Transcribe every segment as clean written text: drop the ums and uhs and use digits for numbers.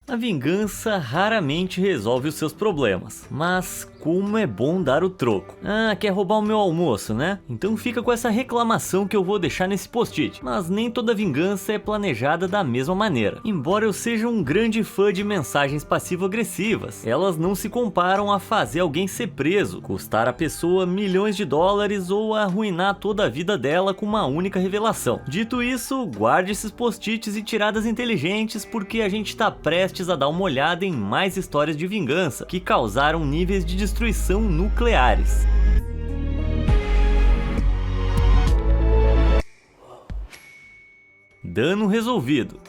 A vingança raramente resolve os seus problemas, mas como é bom dar o troco. Ah, quer roubar o meu almoço, né? Então fica com essa reclamação que eu vou deixar nesse post-it. Mas nem toda vingança é planejada da mesma maneira. Embora eu seja um grande fã de mensagens passivo-agressivas, elas não se comparam a fazer alguém ser preso, custar a pessoa milhões de dólares ou arruinar toda a vida dela com uma única revelação. Dito isso, guarde esses post-its e tiradas inteligentes, porque a gente tá prestes a dar uma olhada em mais histórias de vingança que causaram níveis de destruição nucleares. Dano resolvido.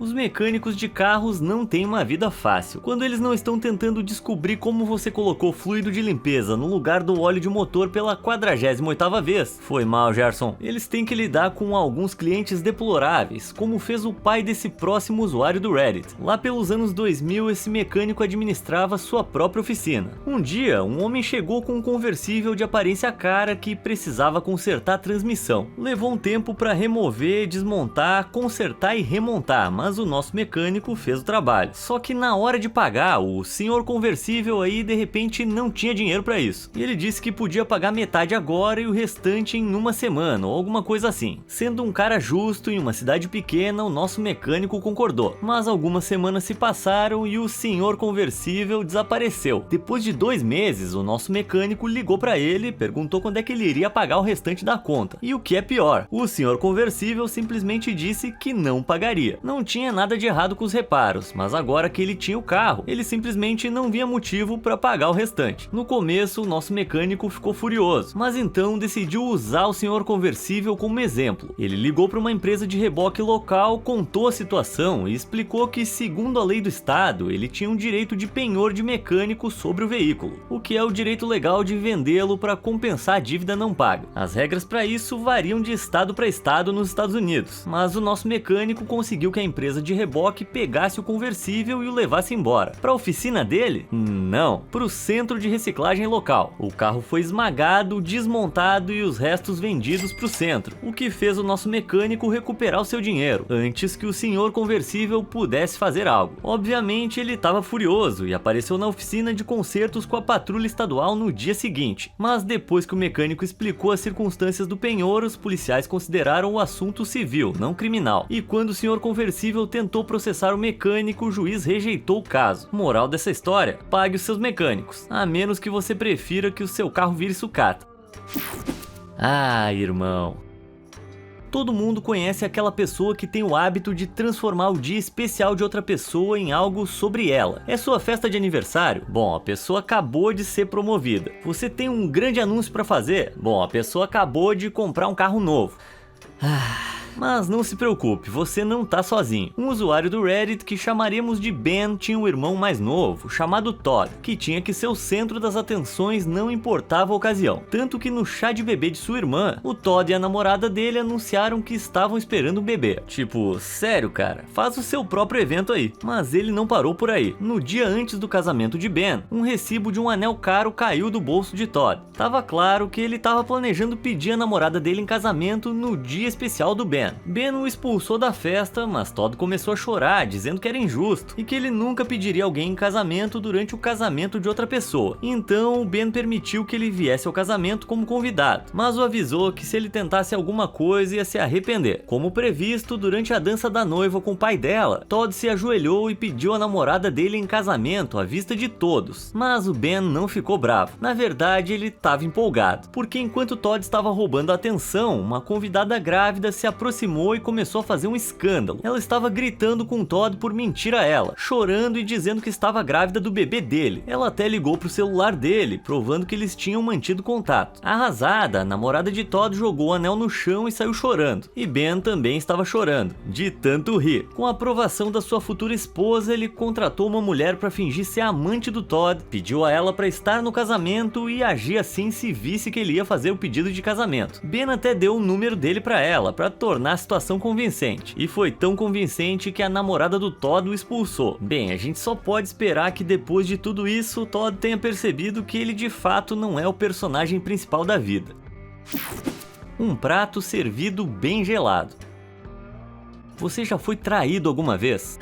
Os mecânicos de carros não têm uma vida fácil. Quando eles não estão tentando descobrir como você colocou fluido de limpeza no lugar do óleo de motor pela 48ª vez. Foi mal, Gerson. Eles têm que lidar com alguns clientes deploráveis, como fez o pai desse próximo usuário do Reddit. Lá pelos anos 2000, esse mecânico administrava sua própria oficina. Um dia, um homem chegou com um conversível de aparência cara que precisava consertar a transmissão. Levou um tempo para remover, desmontar, consertar e remontar, mas o nosso mecânico fez o trabalho. Só que na hora de pagar, o senhor conversível aí de repente não tinha dinheiro para isso. E ele disse que podia pagar metade agora e o restante em uma semana ou alguma coisa assim. Sendo um cara justo em uma cidade pequena, o nosso mecânico concordou. Mas algumas semanas se passaram e o senhor conversível desapareceu. Depois de 2 meses, o nosso mecânico ligou para ele e perguntou quando é que ele iria pagar o restante da conta. E o que é pior, o senhor conversível simplesmente disse que não pagaria. Não tinha nada de errado com os reparos, mas agora que ele tinha o carro, ele simplesmente não via motivo para pagar o restante. No começo, o nosso mecânico ficou furioso, mas então decidiu usar o senhor conversível como exemplo. Ele ligou para uma empresa de reboque local, contou a situação e explicou que, segundo a lei do estado, ele tinha um direito de penhor de mecânico sobre o veículo, o que é o direito legal de vendê-lo para compensar a dívida não paga. As regras para isso variam de estado para estado nos Estados Unidos, mas o nosso mecânico conseguiu que a empresa de reboque pegasse o conversível e o levasse embora. Para a oficina dele? Não, para o centro de reciclagem local. O carro foi esmagado, desmontado e os restos vendidos para o centro, o que fez o nosso mecânico recuperar o seu dinheiro, antes que o senhor conversível pudesse fazer algo. Obviamente ele estava furioso e apareceu na oficina de consertos com a patrulha estadual no dia seguinte, mas depois que o mecânico explicou as circunstâncias do penhor, os policiais consideraram o assunto civil, não criminal, e quando o senhor conversível tentou processar o mecânico, o juiz rejeitou o caso. Moral dessa história: pague os seus mecânicos, a menos que você prefira que o seu carro vire sucata. Ah, irmão. Todo mundo conhece aquela pessoa que tem o hábito de transformar o dia especial de outra pessoa em algo sobre ela. É sua festa de aniversário? Bom, a pessoa acabou de ser promovida. Você tem um grande anúncio para fazer? Bom, a pessoa acabou de comprar um carro novo. Mas não se preocupe, você não tá sozinho. Um usuário do Reddit que chamaremos de Ben tinha um irmão mais novo, chamado Todd, que tinha que ser o centro das atenções, não importava a ocasião. Tanto que no chá de bebê de sua irmã, o Todd e a namorada dele anunciaram que estavam esperando um bebê. Tipo, sério cara, faz o seu próprio evento aí. Mas ele não parou por aí. No dia antes do casamento de Ben, um recibo de um anel caro caiu do bolso de Todd. Tava claro que ele tava planejando pedir a namorada dele em casamento no dia especial do Ben. Ben o expulsou da festa, mas Todd começou a chorar, dizendo que era injusto e que ele nunca pediria alguém em casamento durante o casamento de outra pessoa. Então, Ben permitiu que ele viesse ao casamento como convidado, mas o avisou que se ele tentasse alguma coisa ia se arrepender. Como previsto, durante a dança da noiva com o pai dela, Todd se ajoelhou e pediu a namorada dele em casamento à vista de todos. Mas o Ben não ficou bravo. Na verdade, ele estava empolgado, porque enquanto Todd estava roubando a atenção, uma convidada grávida se aproximou e começou a fazer um escândalo. Ela estava gritando com Todd por mentir a ela, chorando e dizendo que estava grávida do bebê dele. Ela até ligou pro celular dele, provando que eles tinham mantido contato. Arrasada, a namorada de Todd jogou o anel no chão e saiu chorando. E Ben também estava chorando, de tanto rir. Com a aprovação da sua futura esposa, ele contratou uma mulher para fingir ser amante do Todd, pediu a ela para estar no casamento e agir assim se visse que ele ia fazer o pedido de casamento. Ben até deu o número dele para ela, para tornar a situação convincente, e foi tão convincente que a namorada do Todd o expulsou. Bem, a gente só pode esperar que depois de tudo isso, Todd tenha percebido que ele de fato não é o personagem principal da vida. Um prato servido bem gelado. Você já foi traído alguma vez?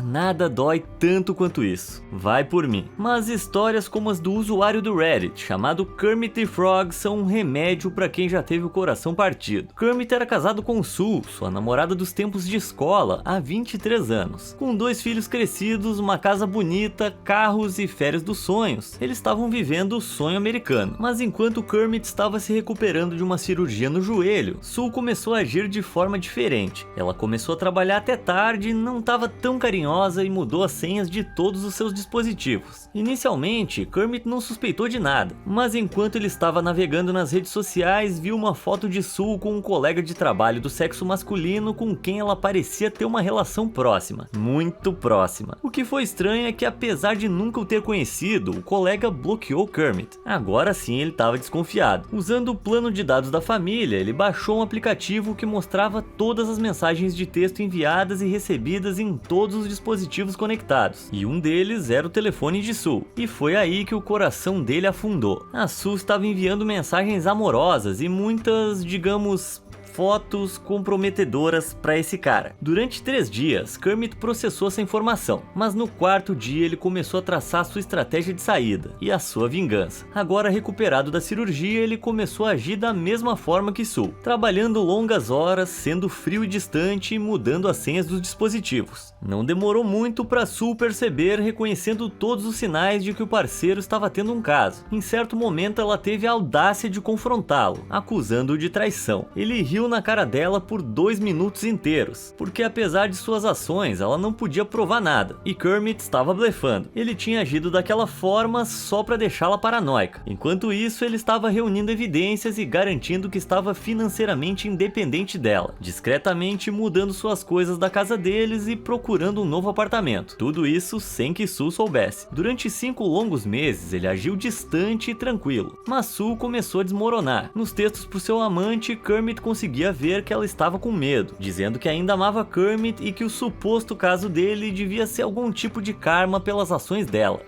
Nada dói tanto quanto isso. Vai por mim. Mas histórias como as do usuário do Reddit, chamado Kermit the Frog, são um remédio para quem já teve o coração partido. Kermit era casado com Sue, sua namorada dos tempos de escola, há 23 anos. Com 2 filhos crescidos, uma casa bonita, carros e férias dos sonhos. Eles estavam vivendo o sonho americano. Mas enquanto Kermit estava se recuperando de uma cirurgia no joelho, Sue começou a agir de forma diferente. Ela começou a trabalhar até tarde, não estava tão carinhosa e mudou as senhas de todos os seus dispositivos. Inicialmente, Kermit não suspeitou de nada, mas enquanto ele estava navegando nas redes sociais, viu uma foto de Sue com um colega de trabalho do sexo masculino com quem ela parecia ter uma relação próxima, muito próxima. O que foi estranho é que, apesar de nunca o ter conhecido, o colega bloqueou Kermit. Agora sim ele estava desconfiado. Usando o plano de dados da família, ele baixou um aplicativo que mostrava todas as mensagens de texto enviadas e recebidas em todos os dispositivos conectados, e um deles era o telefone de Sue. E foi aí que o coração dele afundou. A Sue estava enviando mensagens amorosas e muitas, digamos, fotos comprometedoras para esse cara. Durante 3 dias, Kermit processou essa informação, mas no 4º dia ele começou a traçar sua estratégia de saída e a sua vingança. Agora recuperado da cirurgia, ele começou a agir da mesma forma que Sue, trabalhando longas horas, sendo frio e distante e mudando as senhas dos dispositivos. Não demorou muito para Sue perceber, reconhecendo todos os sinais de que o parceiro estava tendo um caso. Em certo momento ela teve a audácia de confrontá-lo, acusando-o de traição. Ele riu na cara dela por 2 minutos inteiros, porque apesar de suas ações, ela não podia provar nada, e Kermit estava blefando. Ele tinha agido daquela forma só para deixá-la paranoica. Enquanto isso, ele estava reunindo evidências e garantindo que estava financeiramente independente dela, discretamente mudando suas coisas da casa deles e procurando um novo apartamento. Tudo isso sem que Sue soubesse. Durante 5 longos meses, ele agiu distante e tranquilo, mas Sue começou a desmoronar. Nos textos pro seu amante, Kermit conseguia ver que ela estava com medo, dizendo que ainda amava Kermit e que o suposto caso dele devia ser algum tipo de karma pelas ações dela.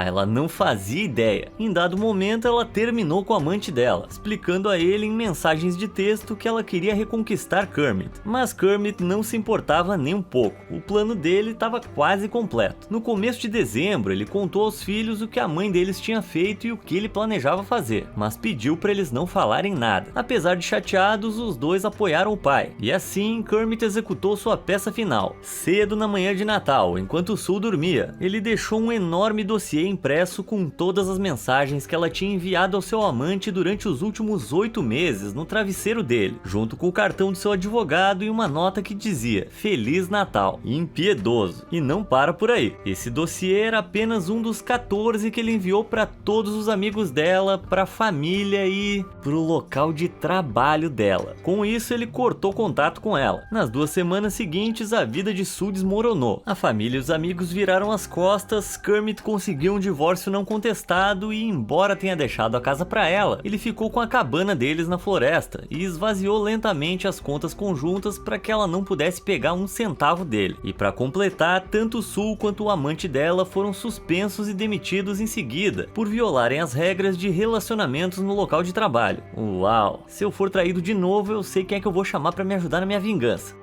Ela não fazia ideia. Em dado momento, ela terminou com o amante dela, explicando a ele em mensagens de texto que ela queria reconquistar Kermit. Mas Kermit não se importava nem um pouco. O plano dele estava quase completo. No começo de dezembro, ele contou aos filhos o que a mãe deles tinha feito e o que ele planejava fazer, mas pediu para eles não falarem nada. Apesar de chateados, os dois apoiaram o pai, e assim Kermit executou sua peça final. Cedo na manhã de Natal, enquanto Sue dormia, ele deixou um enorme dossiê impresso com todas as mensagens que ela tinha enviado ao seu amante durante os últimos 8 meses no travesseiro dele, junto com o cartão do seu advogado e uma nota que dizia Feliz Natal, impiedoso. E não para por aí. Esse dossiê era apenas um dos 14 que ele enviou para todos os amigos dela, para a família e pro local de trabalho dela. Com isso, ele cortou contato com ela. Nas 2 semanas seguintes, a vida de Sue desmoronou. A família e os amigos viraram as costas, Kermit conseguiu um divórcio não contestado e, embora tenha deixado a casa para ela, ele ficou com a cabana deles na floresta e esvaziou lentamente as contas conjuntas para que ela não pudesse pegar um centavo dele. E para completar, tanto Sue quanto o amante dela foram suspensos e demitidos em seguida por violarem as regras de relacionamentos no local de trabalho. Uau! Se eu for traído de novo, eu sei quem é que eu vou chamar para me ajudar na minha vingança.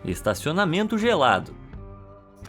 Estacionamento gelado.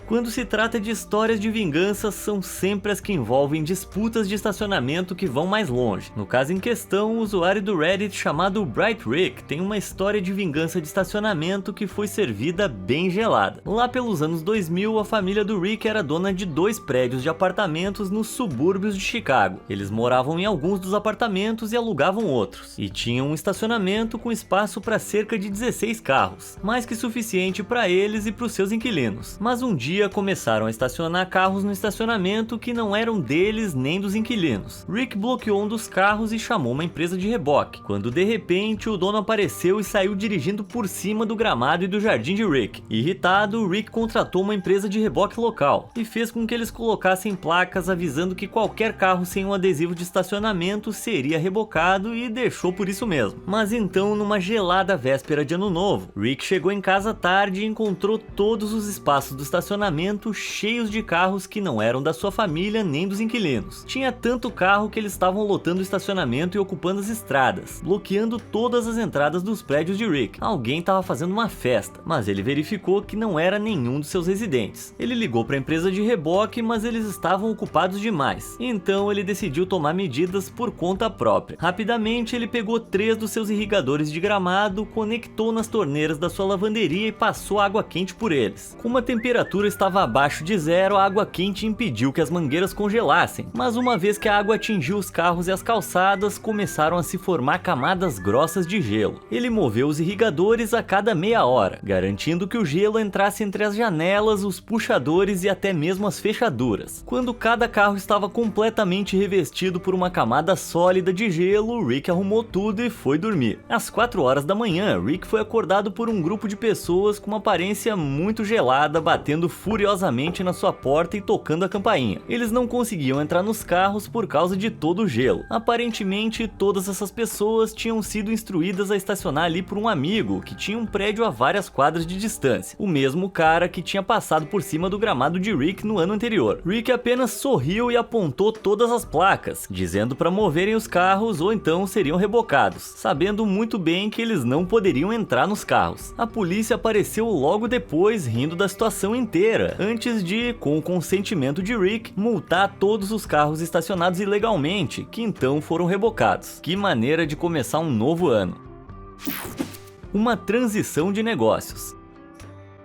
Quando se trata de histórias de vingança, são sempre as que envolvem disputas de estacionamento que vão mais longe. No caso em questão, o usuário do Reddit chamado Bright Rick tem uma história de vingança de estacionamento que foi servida bem gelada. Lá pelos anos 2000, a família do Rick era dona de 2 prédios de apartamentos nos subúrbios de Chicago. Eles moravam em alguns dos apartamentos e alugavam outros, e tinham um estacionamento com espaço para cerca de 16 carros, mais que suficiente para eles e para os seus inquilinos. Mas um dia começaram a estacionar carros no estacionamento que não eram deles nem dos inquilinos. Rick bloqueou um dos carros e chamou uma empresa de reboque, quando de repente o dono apareceu e saiu dirigindo por cima do gramado e do jardim de Rick. Irritado, Rick contratou uma empresa de reboque local e fez com que eles colocassem placas avisando que qualquer carro sem um adesivo de estacionamento seria rebocado, e deixou por isso mesmo. Mas então, numa gelada véspera de ano novo, Rick chegou em casa tarde e encontrou todos os espaços do estacionamento estacionamento cheios de carros que não eram da sua família nem dos inquilinos. Tinha tanto carro que eles estavam lotando o estacionamento e ocupando as estradas, bloqueando todas as entradas dos prédios de Rick. Alguém estava fazendo uma festa, mas ele verificou que não era nenhum dos seus residentes. Ele ligou para a empresa de reboque, mas eles estavam ocupados demais. Então ele decidiu tomar medidas por conta própria. Rapidamente ele pegou 3 dos seus irrigadores de gramado, conectou nas torneiras da sua lavanderia e passou água quente por eles. Como a temperatura estava abaixo de 0, a água quente impediu que as mangueiras congelassem, mas uma vez que a água atingiu os carros e as calçadas, começaram a se formar camadas grossas de gelo. Ele moveu os irrigadores a cada meia hora, garantindo que o gelo entrasse entre as janelas, os puxadores e até mesmo as fechaduras. Quando cada carro estava completamente revestido por uma camada sólida de gelo, Rick arrumou tudo e foi dormir. Às 4 horas da manhã, Rick foi acordado por um grupo de pessoas com uma aparência muito gelada, batendo furiosamente na sua porta e tocando a campainha. Eles não conseguiam entrar nos carros por causa de todo o gelo. Aparentemente, todas essas pessoas tinham sido instruídas a estacionar ali por um amigo que tinha um prédio a várias quadras de distância, o mesmo cara que tinha passado por cima do gramado de Rick no ano anterior. Rick apenas sorriu e apontou todas as placas, dizendo para moverem os carros ou então seriam rebocados, sabendo muito bem que eles não poderiam entrar nos carros. A polícia apareceu logo depois, rindo da situação inteira, antes de, com o consentimento de Rick, multar todos os carros estacionados ilegalmente, que então foram rebocados. Que maneira de começar um novo ano. Uma transição de negócios.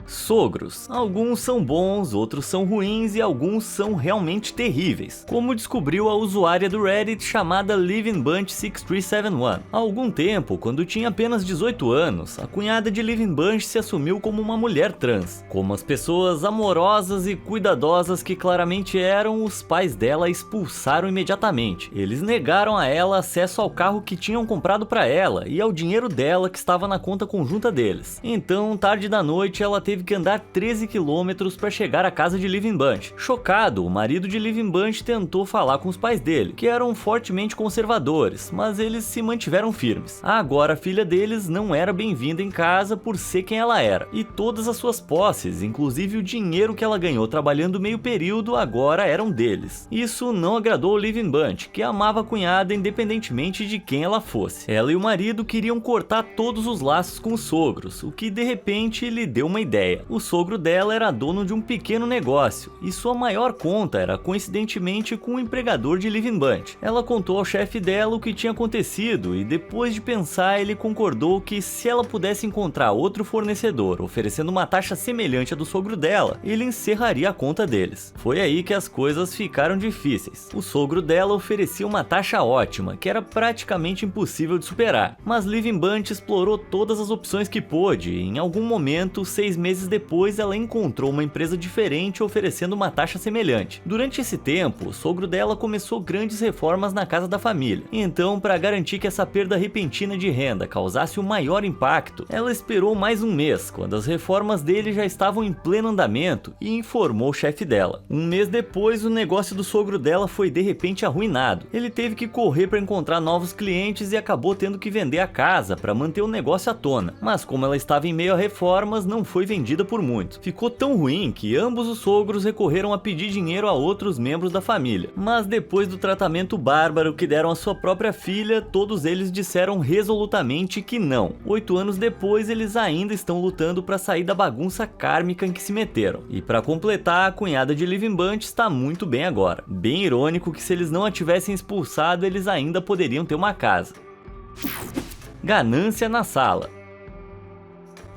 Sogros. Alguns são bons, outros são ruins e alguns são realmente terríveis, como descobriu a usuária do Reddit chamada LivingBunch6371. Há algum tempo, quando tinha apenas 18 anos, a cunhada de Livingbunch se assumiu como uma mulher trans. Como as pessoas amorosas e cuidadosas que claramente eram, os pais dela a expulsaram imediatamente. Eles negaram a ela acesso ao carro que tinham comprado para ela e ao dinheiro dela que estava na conta conjunta deles. Então, tarde da noite, ela teve que andar 13 quilômetros para chegar à casa de Livingbunch. Chocado, o marido de Livingbunch tentou falar com os pais dele, que eram fortemente conservadores, mas eles se mantiveram firmes. Agora a filha deles não era bem-vinda em casa por ser quem ela era, e todas as suas posses, inclusive o dinheiro que ela ganhou trabalhando meio período, agora eram deles. Isso não agradou Livingbunch, que amava a cunhada independentemente de quem ela fosse. Ela e o marido queriam cortar todos os laços com os sogros, o que de repente lhe deu uma ideia. O sogro dela era dono de um pequeno negócio, e sua maior conta era coincidentemente com o empregador de Livingbunch. Ela contou ao chefe dela o que tinha acontecido, e depois de pensar, ele concordou que se ela pudesse encontrar outro fornecedor oferecendo uma taxa semelhante à do sogro dela, ele encerraria a conta deles. Foi aí que as coisas ficaram difíceis. O sogro dela oferecia uma taxa ótima, que era praticamente impossível de superar, mas Livingbunch explorou todas as opções que pôde, e em algum momento, 6 meses depois, ela encontrou uma empresa diferente oferecendo uma taxa semelhante. Durante esse tempo, o sogro dela começou grandes reformas na casa da família. Então, para garantir que essa perda repentina de renda causasse o maior impacto, ela esperou mais um mês, quando as reformas dele já estavam em pleno andamento, e informou o chefe dela. Um mês depois, o negócio do sogro dela foi de repente arruinado. Ele teve que correr para encontrar novos clientes e acabou tendo que vender a casa para manter o negócio à tona. Mas como ela estava em meio a reformas, não foi vendida por muito. Ficou tão ruim que ambos os sogros recorreram a pedir dinheiro a outros membros da família. Mas depois do tratamento bárbaro que deram à sua própria filha, todos eles disseram resolutamente que não. 8 anos depois, eles ainda estão lutando para sair da bagunça kármica em que se meteram. E para completar, a cunhada de Livingbunch está muito bem agora. Bem irônico que se eles não a tivessem expulsado, eles ainda poderiam ter uma casa. Ganância na sala.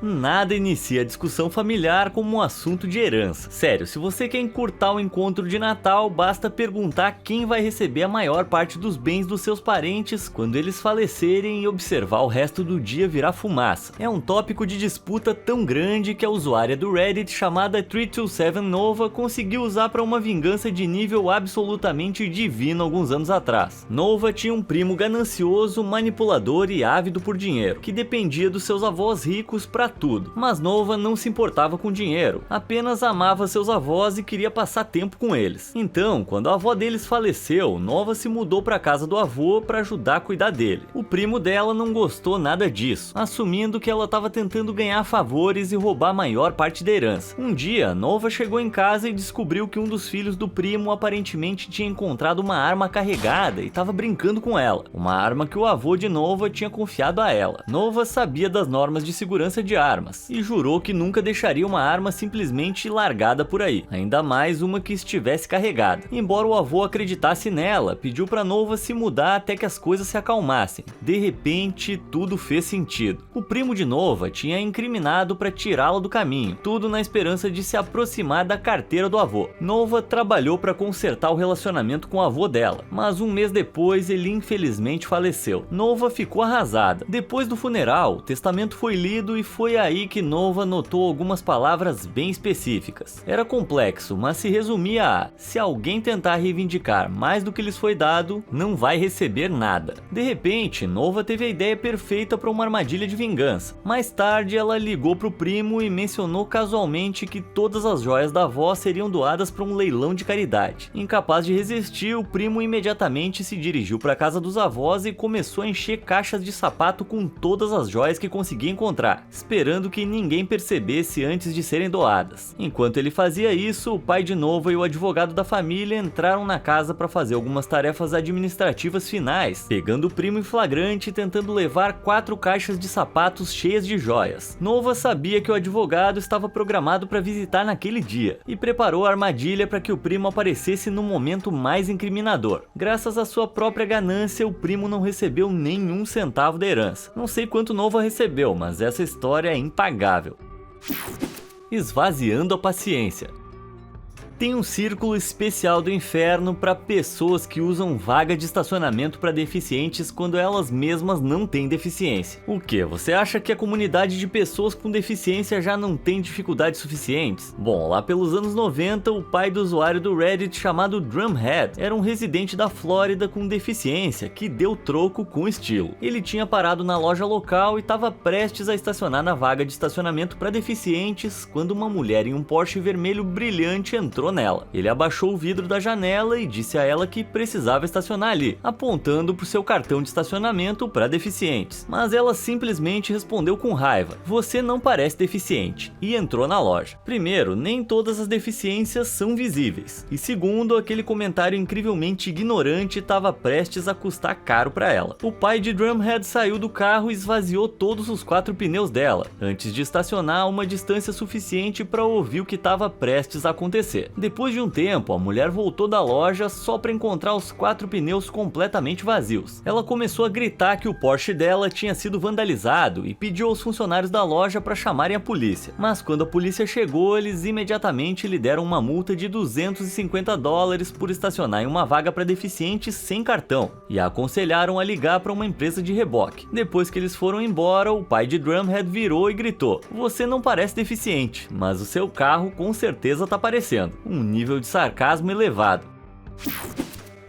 Nada inicia a discussão familiar como um assunto de herança. Sério, se você quer encurtar o encontro de Natal, basta perguntar quem vai receber a maior parte dos bens dos seus parentes quando eles falecerem e observar o resto do dia virar fumaça. É um tópico de disputa tão grande que a usuária do Reddit chamada 327Nova conseguiu usar para uma vingança de nível absolutamente divino alguns anos atrás. Nova tinha um primo ganancioso, manipulador e ávido por dinheiro, que dependia dos seus avós ricos para tudo. Mas Nova não se importava com dinheiro, apenas amava seus avós e queria passar tempo com eles. Então, quando a avó deles faleceu, Nova se mudou para a casa do avô para ajudar a cuidar dele. O primo dela não gostou nada disso, assumindo que ela estava tentando ganhar favores e roubar a maior parte da herança. Um dia, Nova chegou em casa e descobriu que um dos filhos do primo aparentemente tinha encontrado uma arma carregada e estava brincando com ela, uma arma que o avô de Nova tinha confiado a ela. Nova sabia das normas de segurança de armas e jurou que nunca deixaria uma arma simplesmente largada por aí, ainda mais uma que estivesse carregada. Embora o avô acreditasse nela, pediu para Nova se mudar até que as coisas se acalmassem. De repente, tudo fez sentido. O primo de Nova tinha incriminado para tirá-la do caminho, tudo na esperança de se aproximar da carteira do avô. Nova trabalhou para consertar o relacionamento com o avô dela, mas um mês depois ele infelizmente faleceu. Nova ficou arrasada. Depois do funeral, o testamento foi lido e foi aí que Nova notou algumas palavras bem específicas. Era complexo, mas se resumia a: se alguém tentar reivindicar mais do que lhes foi dado, não vai receber nada. De repente, Nova teve a ideia perfeita para uma armadilha de vingança. Mais tarde, ela ligou pro primo e mencionou casualmente que todas as joias da avó seriam doadas para um leilão de caridade. Incapaz de resistir, o primo imediatamente se dirigiu para a casa dos avós e começou a encher caixas de sapato com todas as joias que conseguia encontrar, esperando que ninguém percebesse antes de serem doadas. Enquanto ele fazia isso, o pai de Nova e o advogado da família entraram na casa para fazer algumas tarefas administrativas finais, pegando o primo em flagrante e tentando levar 4 caixas de sapatos cheias de joias. Nova sabia que o advogado estava programado para visitar naquele dia e preparou a armadilha para que o primo aparecesse no momento mais incriminador. Graças à sua própria ganância, o primo não recebeu nenhum centavo da herança. Não sei quanto Nova recebeu, mas essa história é impagável. Esvaziando a paciência. Tem um círculo especial do inferno para pessoas que usam vaga de estacionamento para deficientes quando elas mesmas não têm deficiência. O que? Você acha que a comunidade de pessoas com deficiência já não tem dificuldades suficientes? Bom, lá pelos anos 90, o pai do usuário do Reddit chamado Drumhead era um residente da Flórida com deficiência que deu troco com estilo. Ele tinha parado na loja local e estava prestes a estacionar na vaga de estacionamento para deficientes quando uma mulher em um Porsche vermelho brilhante entrou nela. Ele abaixou o vidro da janela e disse a ela que precisava estacionar ali, apontando para o seu cartão de estacionamento para deficientes. Mas ela simplesmente respondeu com raiva: "Você não parece deficiente", e entrou na loja. Primeiro, nem todas as deficiências são visíveis. E segundo, aquele comentário incrivelmente ignorante estava prestes a custar caro para ela. O pai de Drumhead saiu do carro e esvaziou todos os 4 pneus dela, antes de estacionar a uma distância suficiente para ouvir o que estava prestes a acontecer. Depois de um tempo, a mulher voltou da loja só para encontrar os 4 pneus completamente vazios. Ela começou a gritar que o Porsche dela tinha sido vandalizado e pediu aos funcionários da loja para chamarem a polícia. Mas quando a polícia chegou, eles imediatamente lhe deram uma multa de $250 por estacionar em uma vaga para deficientes sem cartão e a aconselharam a ligar para uma empresa de reboque. Depois que eles foram embora, o pai de Drumhead virou e gritou: "Você não parece deficiente, mas o seu carro com certeza tá parecendo." Um nível de sarcasmo elevado.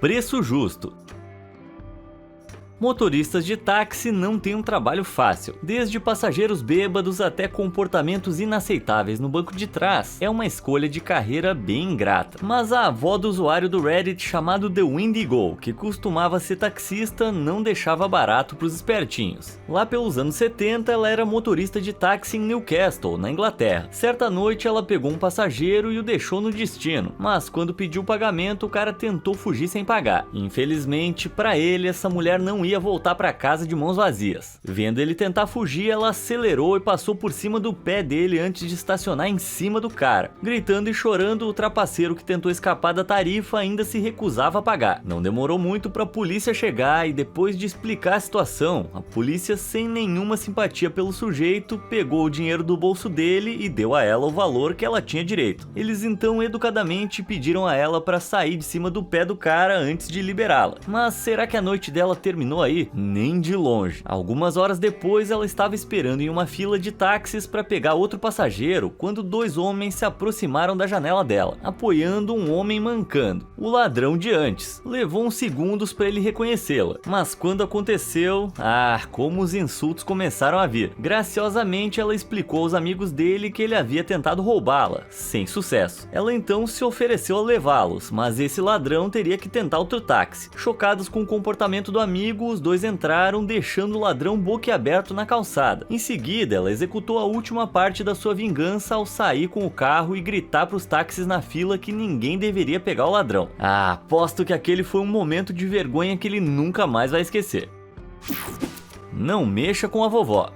Preço justo. Motoristas de táxi não têm um trabalho fácil. Desde passageiros bêbados até comportamentos inaceitáveis no banco de trás, é uma escolha de carreira bem ingrata. Mas a avó do usuário do Reddit chamado The Windigo, que costumava ser taxista, não deixava barato pros espertinhos. Lá pelos anos 70, ela era motorista de táxi em Newcastle, na Inglaterra. Certa noite, ela pegou um passageiro e o deixou no destino, mas quando pediu o pagamento, o cara tentou fugir sem pagar. Infelizmente, para ele, essa mulher não ia voltar para casa de mãos vazias. Vendo ele tentar fugir, ela acelerou e passou por cima do pé dele antes de estacionar em cima do cara. Gritando e chorando, o trapaceiro que tentou escapar da tarifa ainda se recusava a pagar. Não demorou muito para a polícia chegar e, depois de explicar a situação, a polícia, sem nenhuma simpatia pelo sujeito, pegou o dinheiro do bolso dele e deu a ela o valor que ela tinha direito. Eles então educadamente pediram a ela para sair de cima do pé do cara antes de liberá-la. Mas será que a noite dela terminou impressionou aí? Nem de longe. Algumas horas depois, ela estava esperando em uma fila de táxis para pegar outro passageiro quando 2 homens se aproximaram da janela dela, apoiando um homem mancando, o ladrão de antes. Levou uns segundos para ele reconhecê-la, mas quando aconteceu, como os insultos começaram a vir. Graciosamente, ela explicou aos amigos dele que ele havia tentado roubá-la, sem sucesso. Ela então se ofereceu a levá-los, mas esse ladrão teria que tentar outro táxi. Chocados com o comportamento do amigo, os dois entraram, deixando o ladrão boquiaberto na calçada. Em seguida, ela executou a última parte da sua vingança ao sair com o carro e gritar para os táxis na fila que ninguém deveria pegar o ladrão. Aposto que aquele foi um momento de vergonha que ele nunca mais vai esquecer. Não mexa com a vovó.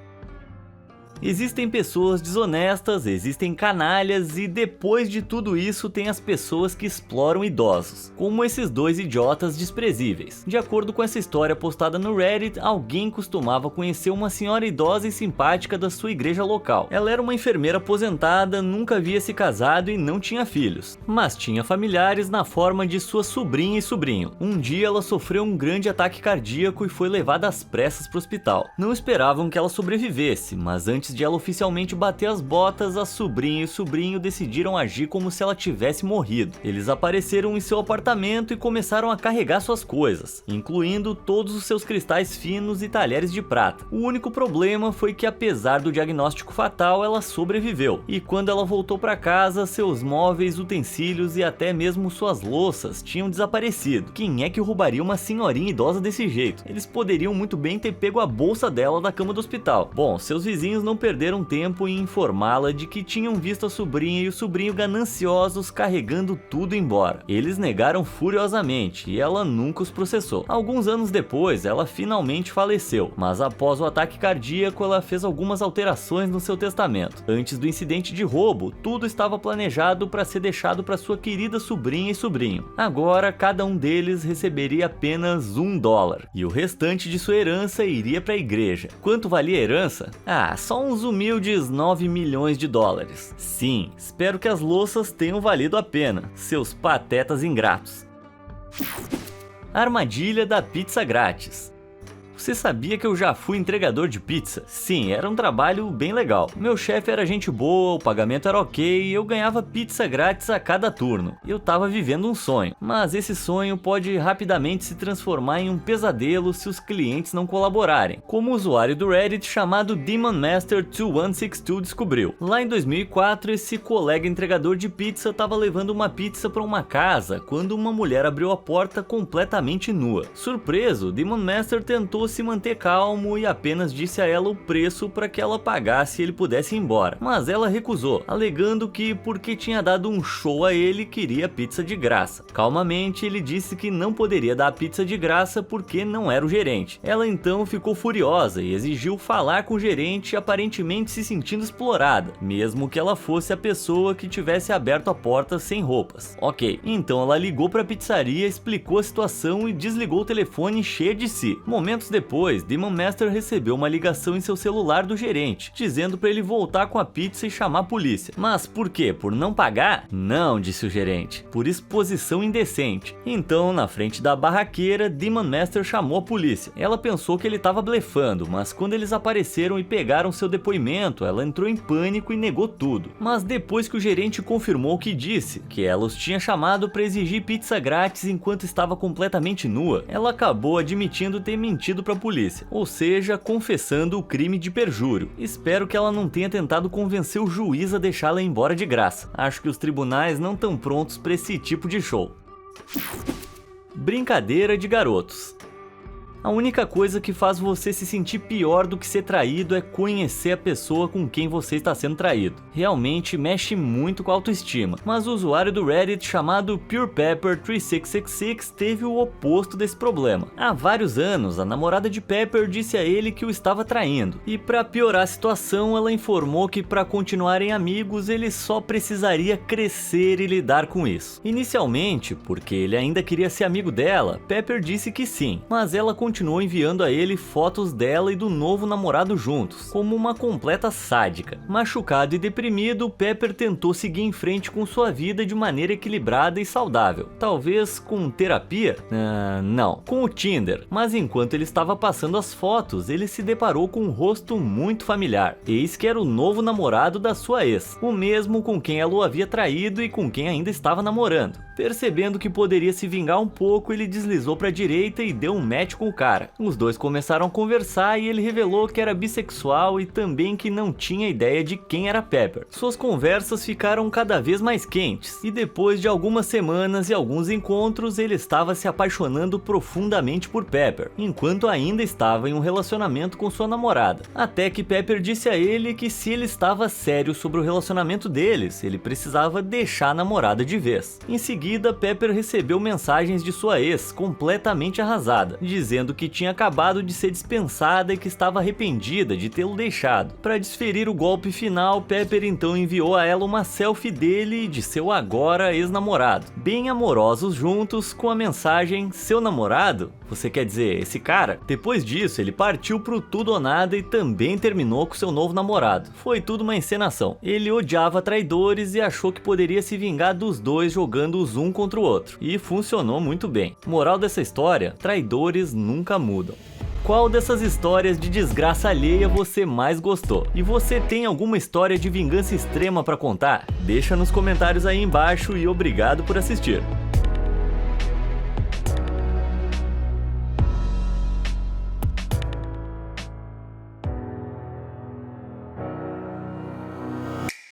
Existem pessoas desonestas, existem canalhas e depois de tudo isso tem as pessoas que exploram idosos, como esses 2 idiotas desprezíveis. De acordo com essa história postada no Reddit, alguém costumava conhecer uma senhora idosa e simpática da sua igreja local. Ela era uma enfermeira aposentada, nunca havia se casado e não tinha filhos, mas tinha familiares na forma de sua sobrinha e sobrinho. Um dia ela sofreu um grande ataque cardíaco e foi levada às pressas para o hospital. Não esperavam que ela sobrevivesse, mas antes de ela oficialmente bater as botas, a sobrinha e o sobrinho decidiram agir como se ela tivesse morrido. Eles apareceram em seu apartamento e começaram a carregar suas coisas, incluindo todos os seus cristais finos e talheres de prata. O único problema foi que, apesar do diagnóstico fatal, ela sobreviveu. E quando ela voltou para casa, seus móveis, utensílios e até mesmo suas louças tinham desaparecido. Quem é que roubaria uma senhorinha idosa desse jeito? Eles poderiam muito bem ter pego a bolsa dela da cama do hospital. Bom, seus vizinhos não perderam tempo em informá-la de que tinham visto a sobrinha e o sobrinho gananciosos carregando tudo embora. Eles negaram furiosamente e ela nunca os processou. Alguns anos depois, ela finalmente faleceu, mas após o ataque cardíaco, ela fez algumas alterações no seu testamento. Antes do incidente de roubo, tudo estava planejado para ser deixado para sua querida sobrinha e sobrinho. Agora, cada um deles receberia apenas $1 e o restante de sua herança iria para a igreja. Quanto valia a herança? Só uns humildes $9 milhões. Sim, espero que as louças tenham valido a pena, seus patetas ingratos. Armadilha da pizza grátis. Você sabia que eu já fui entregador de pizza? Sim, era um trabalho bem legal. Meu chefe era gente boa, o pagamento era ok e eu ganhava pizza grátis a cada turno. Eu tava vivendo um sonho, mas esse sonho pode rapidamente se transformar em um pesadelo se os clientes não colaborarem, como o usuário do Reddit chamado Demon Master 2162 descobriu. Lá em 2004, esse colega entregador de pizza estava levando uma pizza para uma casa quando uma mulher abriu a porta completamente nua. Surpreso, Demon Master tentou se manter calmo e apenas disse a ela o preço para que ela pagasse e ele pudesse ir embora, mas ela recusou, alegando que porque tinha dado um show a ele, queria pizza de graça. Calmamente, ele disse que não poderia dar pizza de graça porque não era o gerente. Ela então ficou furiosa e exigiu falar com o gerente, aparentemente se sentindo explorada, mesmo que ela fosse a pessoa que tivesse aberto a porta sem roupas. Ok, então ela ligou para a pizzaria, explicou a situação e desligou o telefone cheia de si. Momentos depois, Demon Master recebeu uma ligação em seu celular do gerente, dizendo para ele voltar com a pizza e chamar a polícia. Mas por quê? Por não pagar? Não, disse o gerente, por exposição indecente. Então, na frente da barraqueira, Demon Master chamou a polícia. Ela pensou que ele estava blefando, mas quando eles apareceram e pegaram seu depoimento, ela entrou em pânico e negou tudo. Mas depois que o gerente confirmou o que disse, que ela os tinha chamado para exigir pizza grátis enquanto estava completamente nua, ela acabou admitindo ter mentido para a polícia, ou seja, confessando o crime de perjúrio. Espero que ela não tenha tentado convencer o juiz a deixá-la embora de graça. Acho que os tribunais não estão prontos para esse tipo de show. Brincadeira de garotos. A única coisa que faz você se sentir pior do que ser traído é conhecer a pessoa com quem você está sendo traído. Realmente mexe muito com a autoestima, mas o usuário do Reddit chamado PurePepper3666 teve o oposto desse problema. Há vários anos, a namorada de Pepper disse a ele que o estava traindo, e para piorar a situação, ela informou que para continuarem amigos, ele só precisaria crescer e lidar com isso. Inicialmente, porque ele ainda queria ser amigo dela, Pepper disse que sim, mas ela continuou enviando a ele fotos dela e do novo namorado juntos, como uma completa sádica. Machucado e deprimido, Pepper tentou seguir em frente com sua vida de maneira equilibrada e saudável. Talvez com terapia? Não, com o Tinder. Mas enquanto ele estava passando as fotos, ele se deparou com um rosto muito familiar. Eis que era o novo namorado da sua ex, o mesmo com quem ela o havia traído e com quem ainda estava namorando. Percebendo que poderia se vingar um pouco, ele deslizou para a direita e deu um match com o cara. Os dois começaram a conversar e ele revelou que era bissexual e também que não tinha ideia de quem era Pepper. Suas conversas ficaram cada vez mais quentes e depois de algumas semanas e alguns encontros, ele estava se apaixonando profundamente por Pepper, enquanto ainda estava em um relacionamento com sua namorada. Até que Pepper disse a ele que se ele estava sério sobre o relacionamento deles, ele precisava deixar a namorada de vez. Em seguida, Pepper recebeu mensagens de sua ex, completamente arrasada, dizendo que tinha acabado de ser dispensada e que estava arrependida de tê-lo deixado. Para desferir o golpe final, Pepper então enviou a ela uma selfie dele e de seu agora ex-namorado, bem amorosos juntos, com a mensagem: seu namorado? Você quer dizer, esse cara? Depois disso, ele partiu pro tudo ou nada e também terminou com seu novo namorado. Foi tudo uma encenação. Ele odiava traidores e achou que poderia se vingar dos dois jogando-os um contra o outro. E funcionou muito bem. Moral dessa história: traidores nunca mudam. Qual dessas histórias de desgraça alheia você mais gostou? E você tem alguma história de vingança extrema para contar? Deixa nos comentários aí embaixo e obrigado por assistir.